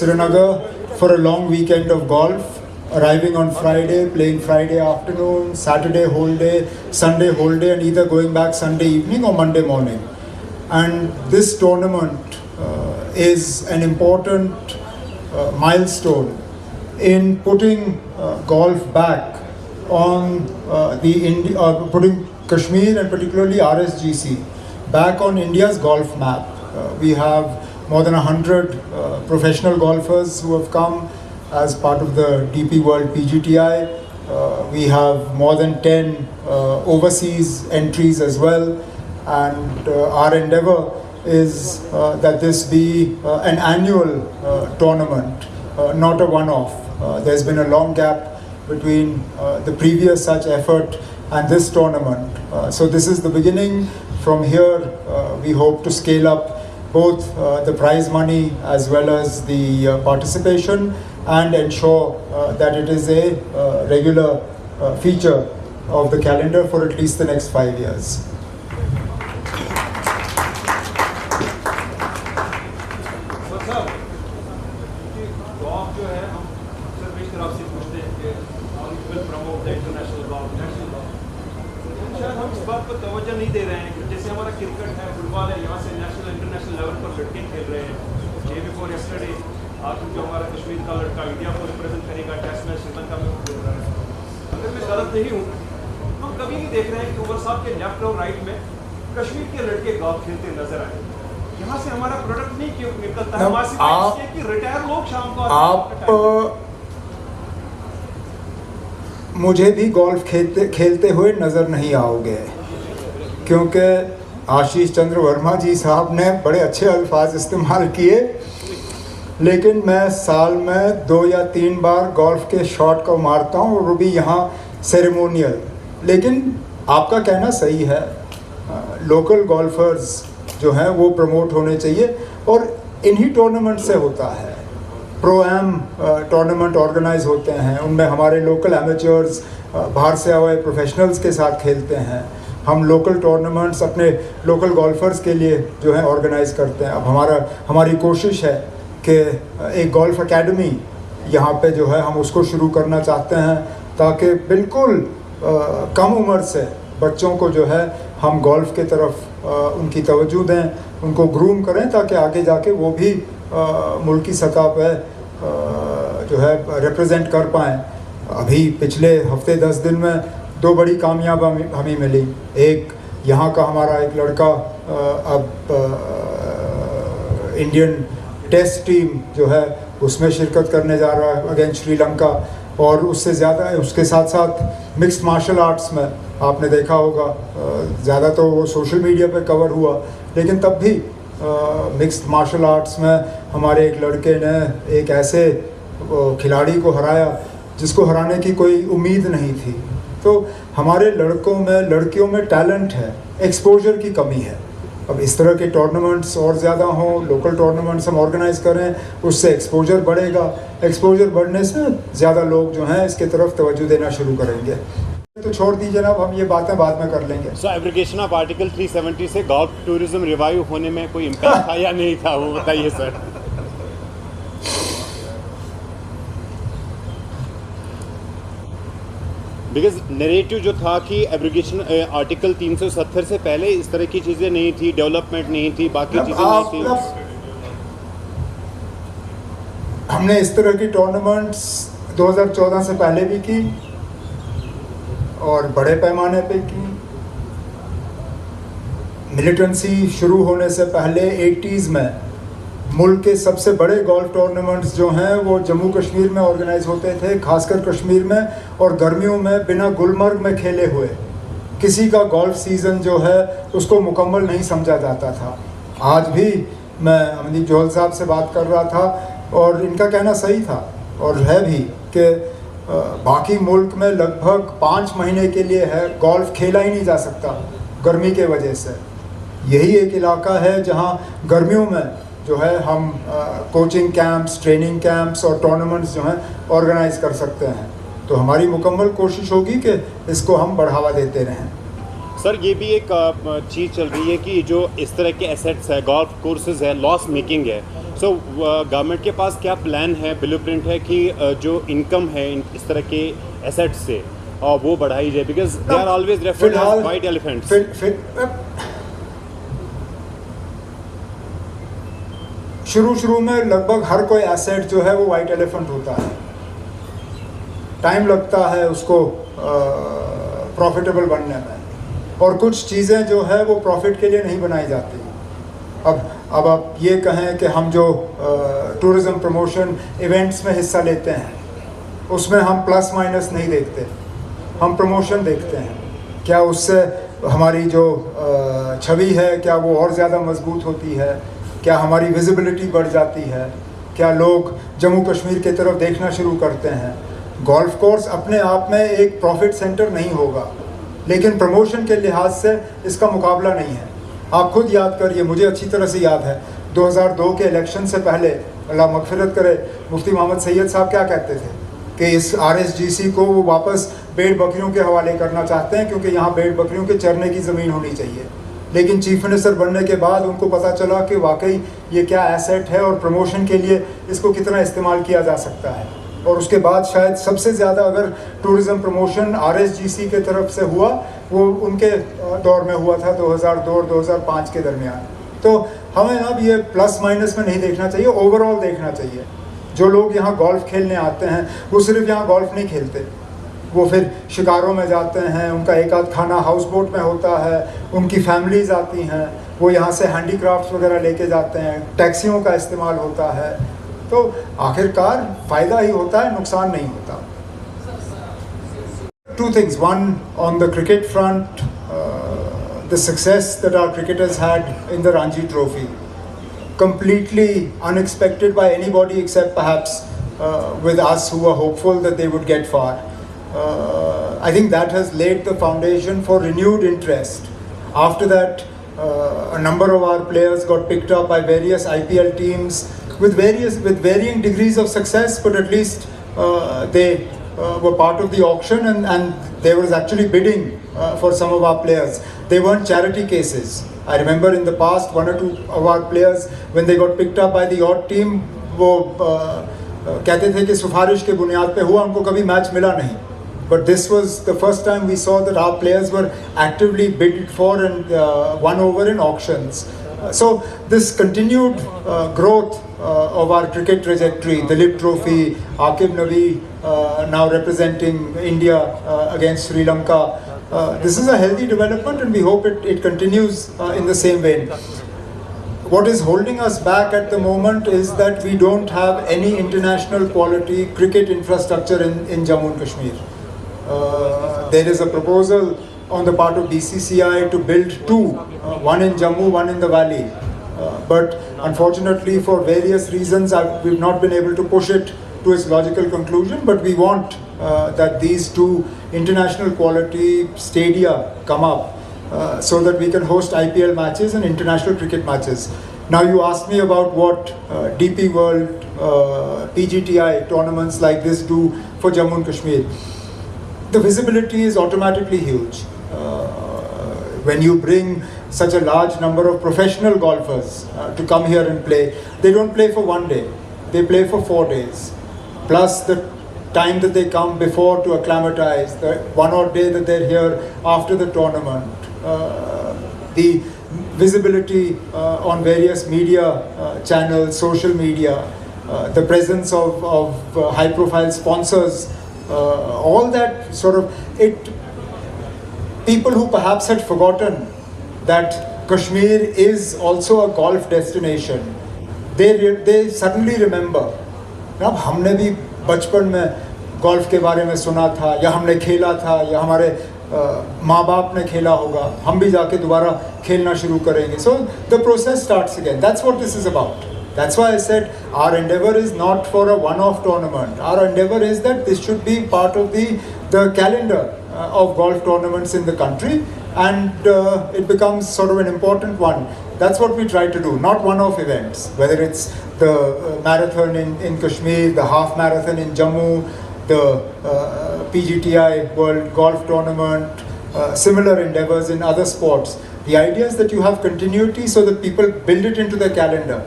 Srinagar for a long weekend of golf, arriving on Friday, playing Friday afternoon, Saturday whole day, Sunday whole day, and either going back Sunday evening or Monday morning. And this tournament is an important milestone in putting golf back on putting Kashmir and particularly RSGC back on India's golf map. We have more than 100 professional golfers who have come as part of the DP World PGTI. We have more than 10 overseas entries as well, and our endeavor is that this be an annual tournament, not a one-off. There's been a long gap between the previous such effort and this tournament. So this is the beginning. From here, we hope to scale up both the prize money as well as the participation, and ensure that it is a regular feature of the calendar for at least the next 5 years. नहीं दे रहे हैं, जैसे हमारा cricket है, football है, यहाँ से national international level पर लड़के खेल रहे हैं. डे बिफोर यस्टरडे आज जो हमारा कश्मीर का लड़का इंडिया को रिप्रेजेंट करेगा टेस्ट मैच श्रीलंका में खेल रहा है. अगर मैं गलत नहीं हूँ, हम कभी नहीं देख रहे हैं कि उमर साहब के लेफ्ट और राइट में कश्मीर के लड़के golf खेलते नजर आए. यहाँ से हमारा प्रोडक्ट नहीं क्यों निकलता है? हमारे कि रिटायर लोग शाम को आप मुझे भी गोल्फ खेलते हुए नजर नहीं आओगे, क्योंकि आशीष चंद्र वर्मा जी साहब ने बड़े अच्छे अल्फाज इस्तेमाल किए, लेकिन मैं साल में 2 या 3 बार गोल्फ के शॉट को मारता हूँ, और वो भी यहाँ सेरेमोनियल. लेकिन आपका कहना सही है, लोकल गोल्फर्स जो हैं वो प्रमोट होने चाहिए, और इन्हीं टूर्नामेंट से होता है. प्रो एम टूर्नामेंट ऑर्गेनाइज होते हैं, उनमें हमारे लोकल एमेचर्स बाहर से आए हुए प्रोफेशनल्स के साथ खेलते हैं. हम लोकल टूर्नामेंट्स अपने लोकल गोल्फर्स के लिए जो है ऑर्गेनाइज करते हैं. अब हमारी कोशिश है कि एक गोल्फ एकेडमी यहाँ पे जो है हम उसको शुरू करना चाहते हैं, ताकि बिल्कुल कम उम्र से बच्चों को जो है हम गोल्फ के तरफ उनकी तवज्जो दें, उनको ग्रूम करें, ताकि आगे जाके वो भी मुल्की सतह पे जो है रिप्रेजेंट कर पाएँ. अभी पिछले हफ्ते 10 दिन में 2 बड़ी कामयाब हमें मिली. एक यहाँ का हमारा एक लड़का अब इंडियन टेस्ट टीम जो है उसमें शिरकत करने जा रहा है अगेंस्ट श्रीलंका, और उससे ज़्यादा उसके साथ साथ मिक्स्ड मार्शल आर्ट्स में आपने देखा होगा, ज़्यादा तो वो सोशल मीडिया पे कवर हुआ, लेकिन तब भी मिक्स्ड मार्शल आर्ट्स में हमारे एक लड़के ने एक ऐसे खिलाड़ी को हराया जिसको हराने की कोई उम्मीद नहीं थी. तो हमारे लड़कों में लड़कियों में टैलेंट है, एक्सपोजर की कमी है. अब इस तरह के टूर्नामेंट्स और ज़्यादा हों, लोकल टूर्नामेंट्स हम ऑर्गेनाइज करें, उससे एक्सपोजर बढ़ेगा. एक्सपोजर बढ़ने से ज़्यादा लोग जो हैं इसके तरफ तवज्जो देना शुरू करेंगे. तो छोड़ दीजिए ना, हम ये बातें बाद में कर लेंगे. सो एब्रिगेशन ऑफ आर्टिकल 370 से गोल्फ टूरिज्म रिवाइव होने में कोई इम्पैक्ट था या नहीं था, वो बताइए सर. बिकॉज नरेटिव जो था कि एब्रिगेशन आर्टिकल 370 से पहले इस तरह की चीज़ें नहीं थी, डेवलपमेंट नहीं थी, बाकी चीज़ें नहीं थी. हमने इस तरह की टूर्नामेंट्स 2014 से पहले भी की और बड़े पैमाने पे की. मिलिटेंसी शुरू होने से पहले 80s में मुल्क के सबसे बड़े गोल्फ टूर्नामेंट्स जो हैं वो जम्मू कश्मीर में ऑर्गेनाइज होते थे, खासकर कश्मीर में, और गर्मियों में बिना गुलमर्ग में खेले हुए किसी का गोल्फ सीज़न जो है उसको मुकम्मल नहीं समझा जाता था. आज भी मैं अमनदीप जोहल साहब से बात कर रहा था, और इनका कहना सही था और है भी कि बाकी मुल्क में लगभग 5 महीने के लिए है गोल्फ खेला ही नहीं जा सकता गर्मी के वजह से. यही एक इलाका है जहाँ गर्मियों में जो है हम कोचिंग कैंप्स, ट्रेनिंग कैंप्स और टूर्नामेंट्स जो हैं ऑर्गेनाइज कर सकते हैं. तो हमारी मुकम्मल कोशिश होगी कि इसको हम बढ़ावा देते रहें. सर ये भी एक चीज़ चल रही है कि जो इस तरह के एसेट्स है, गोल्फ कोर्सेज है, लॉस मेकिंग है, सो गवर्नमेंट के पास क्या प्लान है, ब्लूप्रिंट है कि जो इनकम है इस तरह के एसेट्स से वो बढ़ाई जाए, because they are always referred as white elephants. शुरू में लगभग हर कोई एसेट जो है वो वाइट एलिफेंट होता है, टाइम लगता है उसको प्रॉफिटेबल बनने में, और कुछ चीज़ें जो है वो प्रॉफिट के लिए नहीं बनाई जाती। अब आप ये कहें कि हम जो टूरिज़्म प्रमोशन इवेंट्स में हिस्सा लेते हैं उसमें हम प्लस माइनस नहीं देखते, हम प्रमोशन देखते हैं। क्या उससे हमारी जो छवि है क्या वो और ज़्यादा मजबूत होती है, क्या हमारी विजिबिलिटी बढ़ जाती है, क्या लोग जम्मू कश्मीर की तरफ देखना शुरू करते हैं। गोल्फ कोर्स अपने आप में एक प्रॉफिट सेंटर नहीं होगा, लेकिन प्रमोशन के लिहाज से इसका मुकाबला नहीं है। आप खुद याद करिए, मुझे अच्छी तरह से याद है 2002 के इलेक्शन से पहले, अल्लाह मगफिरत करे, मुफ्ती मोहम्मद सैयद साहब क्या कहते थे कि इस RSGC को वो वापस भेड़ बकरियों के हवाले करना चाहते हैं क्योंकि यहाँ भेड़ बकरियों के चरने की ज़मीन होनी चाहिए। लेकिन चीफ मिनिस्टर बनने के बाद उनको पता चला कि वाकई ये क्या एसेट है और प्रमोशन के लिए इसको कितना इस्तेमाल किया जा सकता है। और उसके बाद शायद सबसे ज़्यादा अगर टूरिज़्म प्रमोशन RSGC के तरफ से हुआ वो उनके दौर में हुआ था 2002 और 2005 के दरमियान। तो हमें अब ये प्लस माइनस में नहीं देखना चाहिए, ओवरऑल देखना चाहिए। जो लोग यहाँ गोल्फ़ खेलने आते हैं वो सिर्फ यहाँ गोल्फ़ नहीं खेलते, वो फिर शिकारों में जाते हैं, उनका एक आध खाना हाउस बोट में होता है, उनकी फैमिलीज़ आती हैं, वो यहाँ से हैंडीक्राफ्ट्स वगैरह लेके जाते हैं, टैक्सियों का इस्तेमाल होता है। तो आखिरकार फ़ायदा ही होता है, नुकसान नहीं होता। Two things. One, on the cricket front, the success that our cricketers had in the Ranji Trophy, completely unexpected by anybody except perhaps with us who were hopeful that they would get far. I think that has laid the foundation for renewed interest. After that, a number of our players got picked up by various IPL teams with varying degrees of success, but at least they were part of the auction, and there was actually bidding for some of our players. They weren't charity cases. I remember in the past, one or two of our players, when they got picked up by the odd team, वो कहते थे कि सिफारिश के बुनियाद पे हुआ, उनको कभी मैच मिला नहीं. But this was the first time we saw that our players were actively bid for and won over in auctions. So this continued growth of our cricket trajectory, the Dilip Trophy, Aqib Nabi now representing India against Sri Lanka, this is a healthy development, and we hope it continues in the same vein. What is holding us back at the moment is that we don't have any international quality cricket infrastructure in Jammu and Kashmir. There is a proposal on the part of BCCI to build two, one in Jammu, one in the valley. But unfortunately, for various reasons, we've not been able to push it to its logical conclusion. But we want that these two international quality stadia come up so that we can host IPL matches and international cricket matches. Now you asked me about what DP World, PGTI tournaments like this do for Jammu and Kashmir. The visibility is automatically huge. When you bring such a large number of professional golfers to come here and play, they don't play for one day, they play for 4 days. Plus the time that they come before to acclimatize, the one odd day that they're here after the tournament, the visibility on various media channels, social media, the presence of high profile sponsors, all that sort of people who perhaps had forgotten that Kashmir is also a golf destination, they suddenly remember. अब हमने भी बचपन में golf के बारे में सुना था, या हमने खेला था, या हमारे माँ बाप ने खेला होगा, हम भी जाके दोबारा खेलना शुरू करेंगे. So the process starts again. That's what this is about. That's why I said our endeavor is not for a one-off tournament. Our endeavor is that this should be part of the calendar of golf tournaments in the country, and it becomes sort of an important one. That's what we try to do, not one-off events, whether it's the marathon in Kashmir, the half marathon in Jammu, the PGTI World Golf Tournament, similar endeavors in other sports. The idea is that you have continuity so that people build it into their calendar.